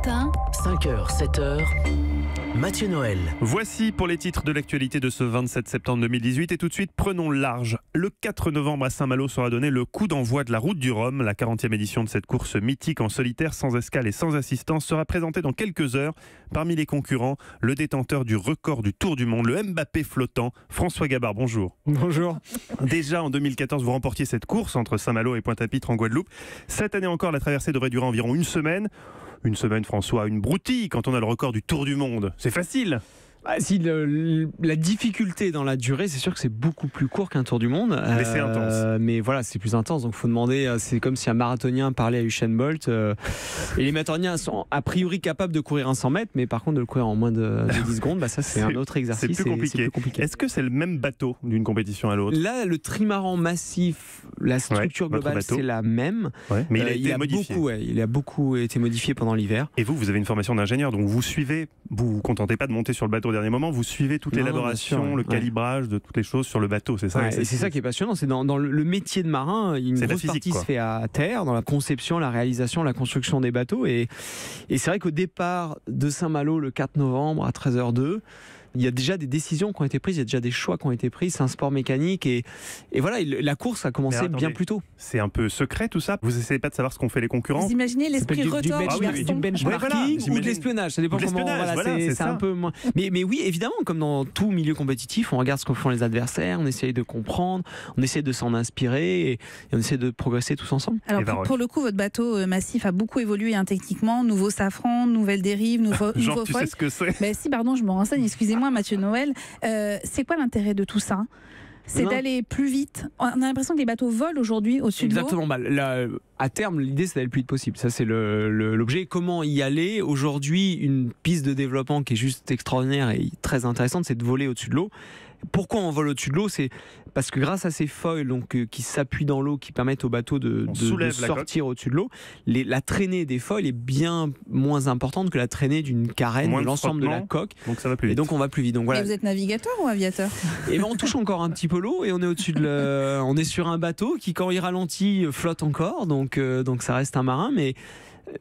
matin, 5h, 7h, Mathieu Noël. Voici pour les titres de l'actualité de ce 27 septembre 2018 et tout de suite prenons le large. Le 4 novembre à Saint-Malo sera donné le coup d'envoi de la Route du Rhum. La 40e édition de cette course mythique en solitaire, sans escale et sans assistance sera présentée dans quelques heures. Parmi les concurrents, le détenteur du record du Tour du Monde, le Mbappé flottant, François Gabard, bonjour. Bonjour. Déjà en 2014, vous remportiez cette course entre Saint-Malo et Pointe-à-Pitre en Guadeloupe. Cette année encore, la traversée devrait durer environ une semaine. Une semaine, François, une broutille quand on a le record du Tour du Monde. C'est facile. Si la difficulté dans la durée, c'est sûr que c'est beaucoup plus court qu'un Tour du Monde. Mais c'est intense. Mais voilà, c'est plus intense. Donc il faut demander, c'est comme si un marathonien parlait à Usain Bolt. Et les marathoniens sont a priori capables de courir un 100 mètres, mais par contre de le courir en moins de 10 secondes, ça c'est un autre exercice. C'est plus compliqué. Est-ce que c'est le même bateau d'une compétition à l'autre? Là, le trimaran massif, la structure globale, c'est la même. Ouais, mais il a été modifié. Il a beaucoup été modifié pendant l'hiver. Et vous avez une formation d'ingénieur, donc vous suivez, vous contentez pas de monter sur le bateau au dernier moment, vous suivez toute l'élaboration, le calibrage de toutes les choses sur le bateau, c'est ça? Ouais, et c'est ça qui est passionnant, c'est dans le métier de marin, une grosse partie se fait à terre, dans la conception, la réalisation, la construction des bateaux. Et c'est vrai qu'au départ de Saint-Malo, le 4 novembre à 13h02, il y a déjà des décisions qui ont été prises, il y a déjà des choix qui ont été pris, c'est un sport mécanique et voilà, la course a commencé bien plus tôt. C'est un peu secret tout ça? Vous essayez pas de savoir ce qu'ont fait les concurrents? Vous imaginez l'esprit retors du benchmarking ou de l'espionnage, ça dépend comment, c'est un peu moins. Mais oui, évidemment, comme dans tout milieu compétitif, on regarde ce que font les adversaires, on essaye de comprendre, on essaie de s'en inspirer et on essaie de progresser tous ensemble. Alors pour le coup, votre bateau massif a beaucoup évolué techniquement, nouveau safran, nouvelle dérive, nouveau Genre, tu foil. sais ce que c'est? Si, pardon, je me renseigne, excusez-moi Mathieu Noël. C'est quoi l'intérêt de tout ça? C'est d'aller plus vite. On a l'impression que les bateaux volent aujourd'hui au-dessus de l'eau. Exactement. À terme, l'idée, c'est d'aller le plus vite possible. Ça, c'est l'objet. Comment y aller? Aujourd'hui, une piste de développement qui est juste extraordinaire et très intéressante, c'est de voler au-dessus de l'eau. Pourquoi on vole au-dessus de l'eau? C'est parce que grâce à ces foils qui s'appuient dans l'eau, qui permettent au bateau de sortir au-dessus de l'eau, la traînée des foils est bien moins importante que la traînée d'une carène, de l'ensemble de la coque. Donc ça va plus vite. Et donc on va plus vite. Donc, voilà. Et vous êtes navigateur ou aviateur? Et on touche encore un petit peu l'eau et on est au-dessus on est sur un bateau qui, quand il ralentit, flotte encore. Donc ça reste un marin,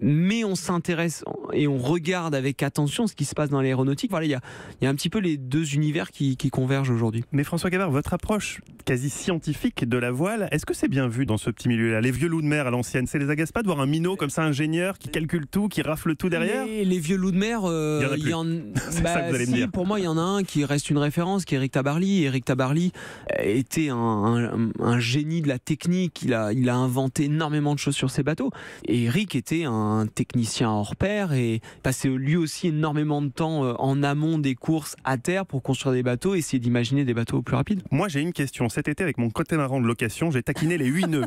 mais on s'intéresse et on regarde avec attention ce qui se passe dans l'aéronautique. Voilà, il y a un petit peu les deux univers qui convergent aujourd'hui. Mais François Gabard, votre approche quasi scientifique de la voile, est-ce que c'est bien vu dans ce petit milieu-là? Les vieux loups de mer à l'ancienne, ça les agace pas de voir un minot comme ça, ingénieur, qui calcule tout, qui rafle tout derrière? Les vieux loups de mer, il y en a plus. C'est ça que vous allez me dire. Pour moi, il y en a un qui reste une référence, qui est Eric Tabarly. Eric Tabarly était un génie de la technique. Il a inventé énormément de choses sur ses bateaux. Et Eric était un technicien hors pair et passait lui aussi énormément de temps en amont des courses à terre pour construire des bateaux et essayer d'imaginer des bateaux plus rapides. Moi, j'ai une question. Cet été, avec mon catamaran de location, j'ai taquiné les 8 nœuds.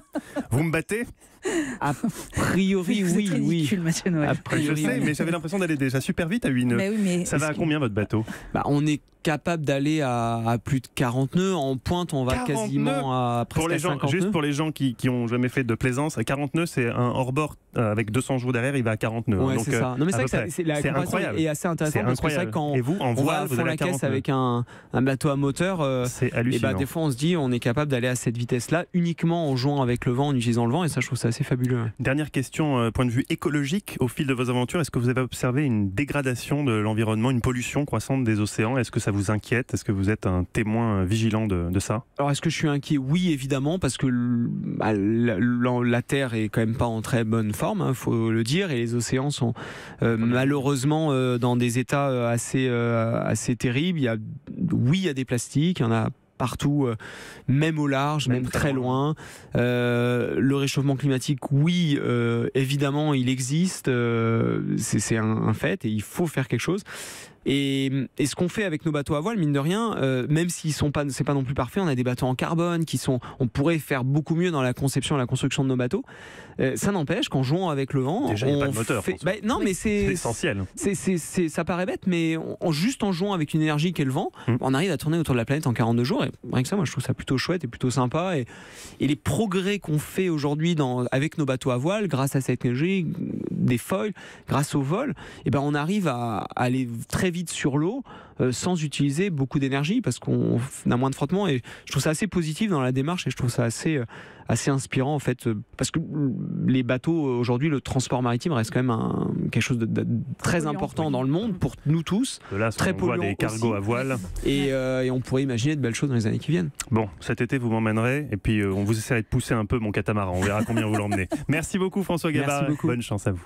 Vous me battez? A priori, oui. Ridicule, Mathieu Noël. Je sais, mais j'avais l'impression d'aller déjà super vite à 8 nœuds. Mais ça va à combien votre bateau? On est capable d'aller à plus de 40 nœuds. En pointe, on va quasiment à presque à 50 nœuds. Juste pour les gens qui n'ont jamais fait de plaisance, à 40 nœuds, c'est un hors-bord avec 200 jours derrière, il va à 40 nœuds. Ouais, donc, c'est ça. Non, mais c'est incroyable. Et assez intéressant parce que c'est vrai quand on va fond la caisse avec un bateau à moteur, c'est hallucinant. Et des fois on se dit on est capable d'aller à cette vitesse-là uniquement en jouant avec le vent, en utilisant le vent, et ça je trouve ça assez fabuleux. Dernière question, point de vue écologique, au fil de vos aventures, est-ce que vous avez observé une dégradation de l'environnement, une pollution croissante des océans? Est-ce que ça vous inquiète? Est-ce que vous êtes un témoin vigilant de ça? Alors est-ce que je suis inquiet? Oui, évidemment, parce que la Terre est quand même pas en très bonne forme, faut le dire, et les océans sont malheureusement dans des états assez terribles. Il y a des plastiques, il y en a partout, même au large, même très loin. Le réchauffement climatique, oui, évidemment, il existe, c'est un fait et il faut faire quelque chose. Et ce qu'on fait avec nos bateaux à voile, mine de rien, même s'ils sont pas, c'est pas non plus parfait, on a des bateaux en carbone on pourrait faire beaucoup mieux dans la conception et la construction de nos bateaux. Ça n'empêche qu'en jouant avec le vent, déjà, il n'y a pas de moteur. Mais c'est essentiel. Ça paraît bête, mais juste en jouant avec une énergie qui est le vent, on arrive à tourner autour de la planète en 42 jours. Et rien que ça, moi, je trouve ça plutôt chouette et plutôt sympa. Et les progrès qu'on fait aujourd'hui avec nos bateaux à voile, grâce à cette énergie, des foils, grâce au vol, on arrive à aller très très vite sur l'eau sans utiliser beaucoup d'énergie parce qu'on a moins de frottement, et je trouve ça assez positif dans la démarche et je trouve ça assez inspirant en fait, parce que les bateaux aujourd'hui, le transport maritime reste quand même quelque chose de très important dans le monde pour nous tous. Là, très on voit des cargos à voile. Et on pourrait imaginer de belles choses dans les années qui viennent. Bon, cet été vous m'emmènerez et puis on vous essaierait de pousser un peu mon catamaran. On verra combien vous l'emmenez. Merci beaucoup François Gabard. Bonne chance à vous.